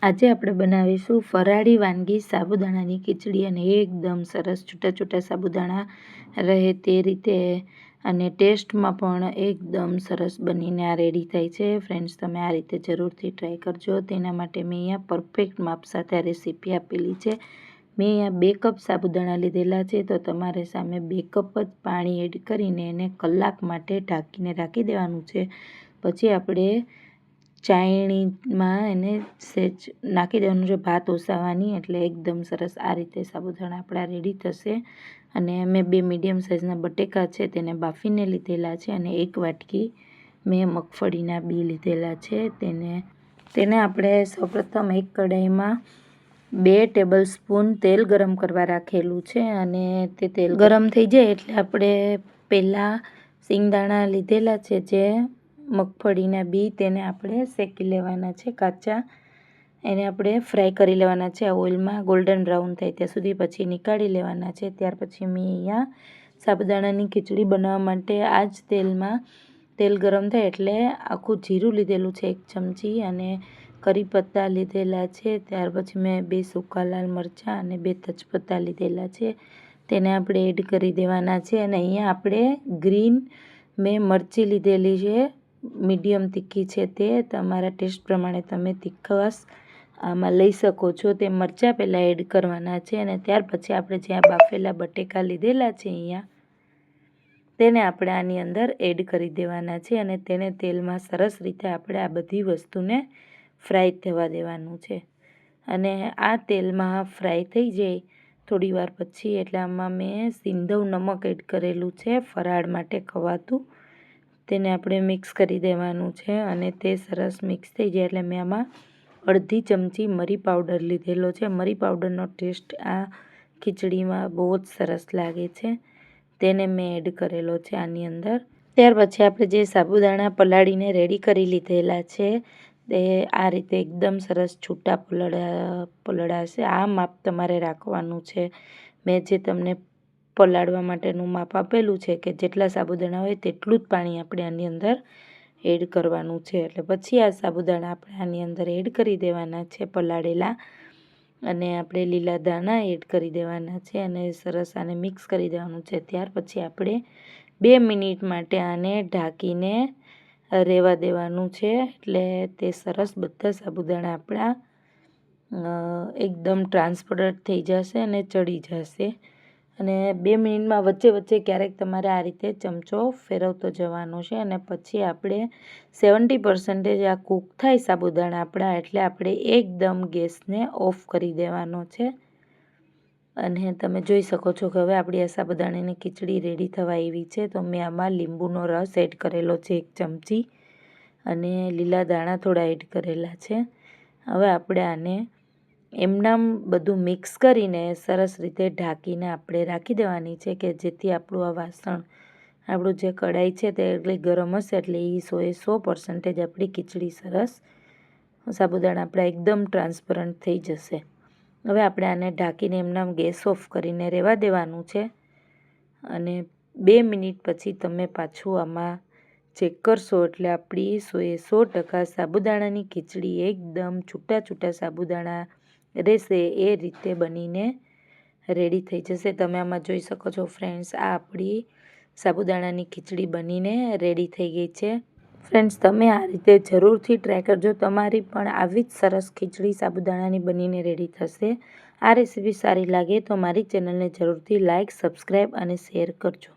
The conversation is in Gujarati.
આજે આપણે બનાવીશું ફરાળી વાનગી સાબુદાણાની ખીચડી અને એકદમ સરસ છૂટા છૂટા સાબુદાણા રહે તે રીતે અને ટેસ્ટમાં પણ એકદમ સરસ બનીને આ રેડી થાય છે. ફ્રેન્ડ્સ, તમે આ રીતે જરૂરથી ટ્રાય કરજો. તેના માટે મેં અહીંયા પરફેક્ટ માપ સાથે આ રેસીપી આપેલી છે. મેં અહીંયા 2 કપ સાબુદાણા લીધેલા છે, તો તમારે સામે 2 કપ જ પાણી એડ કરીને એને કલાક માટે ઢાંકીને રાખી દેવાનું છે. પછી આપણે ચાયણીમાં એને સહેજ નાખી દેવાનું છે, ભાત ઓસાવવાની, એટલે એકદમ સરસ આ રીતે સાબુદાણા આપણા રેડી થશે. અને મેં 2 મીડિયમ સાઇઝના બટેકા છે તેને બાફીને લીધેલા છે અને 1 વાટકી મેં મગફળીના બી લીધેલા છે. તેને આપણે સૌપ્રથમ એક કઢાઈમાં 2 ટેબલ સ્પૂન તેલ ગરમ કરવા રાખેલું છે અને તે તેલ ગરમ થઈ જાય એટલે આપણે પહેલાં સિંગદાણા લીધેલા છે, જે મગફળીના બી, તેને આપણે શેકી લેવાના છે કાચા. એને આપણે ફ્રાય કરી લેવાના છે આ ઓઇલમાં, ગોલ્ડન બ્રાઉન થાય ત્યાં સુધી, પછી નીકાળી લેવાના છે. ત્યાર પછી મેં અહીંયા સાબુદાણાની ખીચડી બનાવવા માટે આ જ તેલમાં તેલ ગરમ થાય એટલે આખું જીરું લીધેલું છે 1 ચમચી અને કરી પત્તા લીધેલા છે. ત્યાર પછી મેં 2 સૂકા લાલ મરચાં અને 2 તેજપત્તા લીધેલા છે, તેને આપણે એડ કરી દેવાના છે. અને અહીંયા આપણે ગ્રીન મેં મરચી લીધેલી છે, મીડિયમ તીખી છે, તે તમારા ટેસ્ટ પ્રમાણે તમે તીખાશ આમાં લઈ શકો છો. તે મરચાં પહેલાં એડ કરવાના છે અને ત્યાર પછી આપણે જ્યાં બાફેલા બટેકા લીધેલા છે અહીંયા, તેને આપણે આની અંદર એડ કરી દેવાના છે અને તેને તેલમાં સરસ રીતે આપણે આ બધી વસ્તુને ફ્રાય થવા દેવાનું છે. અને આ તેલમાં ફ્રાય થઈ જાય થોડી વાર પછી, એટલે આમાં મેં સિંધવ નમક એડ કરેલું છે ફરાળ માટે ખવાતું, તેને આપણે મિક્સ કરી દેવાનું છે. અને તે સરસ મિક્સ થઈ જાય એટલે મેં આમાં અડધી ચમચી મરી પાવડર લીધેલો છે. મરી પાવડરનો ટેસ્ટ આ ખીચડીમાં બહુ જ સરસ લાગે છે, તેને મેં એડ કરેલો છે આની અંદર. ત્યાર પછી આપણે જે સાબુદાણા પલાળીને રેડી કરી લીધેલા છે તે આ રીતે એકદમ સરસ છૂટા પલળાશે. આ માપ તમારે રાખવાનું છે. મેં જે તમને પલાળવા માટેનું માપ આપેલું છે કે જેટલા સાબુદાણા હોય તેટલું જ પાણી આપણે આની અંદર એડ કરવાનું છે. એટલે પછી આ સાબુદાણા આપણે આની અંદર એડ કરી દેવાના છે પલાળેલા, અને આપણે લીલા દાણા એડ કરી દેવાના છે અને સરસ આને મિક્સ કરી દેવાનું છે. ત્યાર પછી આપણે 2 મિનિટ માટે આને ઢાંકીને રહેવા દેવાનું છે, એટલે તે સરસ બધા સાબુદાણા આપણા એકદમ ટ્રાન્સપરન્ટ થઈ જશે અને ચડી જશે. અને 2 મિનિટમાં વચ્ચે વચ્ચે ક્યારેક તમારે આ રીતે ચમચો ફેરવતો જવાનો છે. અને પછી આપણે 70% આ કૂક થાય સાબુદાણા આપણા, એટલે આપણે એકદમ ગેસને ઓફ કરી દેવાનો છે. અને તમે જોઈ શકો છો કે હવે આપણી આ સાબુદાણાની ખીચડી રેડી થવા આવી છે. તો મેં આમાં લીંબુનો રસ એડ કરેલો છે 1 ચમચી અને લીલા દાણા થોડા એડ કરેલા છે. હવે આપણે આને એમનામ બધું મિક્સ કરીને સરસ રીતે ઢાંકીને આપણે રાખી દેવાની છે, કે જેથી આપણું આ વાસણ, આપણું જે કઢાઈ છે તે એટલી ગરમ હશે એટલે એ 100% આપણી ખીચડી સરસ, સાબુદાણા આપણા એકદમ ટ્રાન્સપરન્ટ થઈ જશે. હવે આપણે આને ઢાંકીને એમનામ ગેસ ઓફ કરીને રહેવા દેવાનું છે. અને 2 મિનિટ પછી તમે પાછું આમાં ચેક કરશો એટલે આપણી 100% સાબુદાણાની ખીચડી એકદમ છૂટા છૂટા સાબુદાણા રહેશે એ રીતે બનીને રેડી થઈ જશે. તમે આમાં જોઈ શકો છો ફ્રેન્ડ્સ, આ આપણી સાબુદાણાની ખીચડી બનીને રેડી થઈ ગઈ છે. ફ્રેન્ડ્સ, તમે આ રીતે જરૂરથી ટ્રાય કરજો. તમારી પણ આવી જ સરસ ખીચડી સાબુદાણાની બનીને રેડી થશે. આ રેસીપી સારી લાગે તો મારી ચેનલને જરૂરથી લાઇક, સબસ્ક્રાઈબ અને શેર કરજો.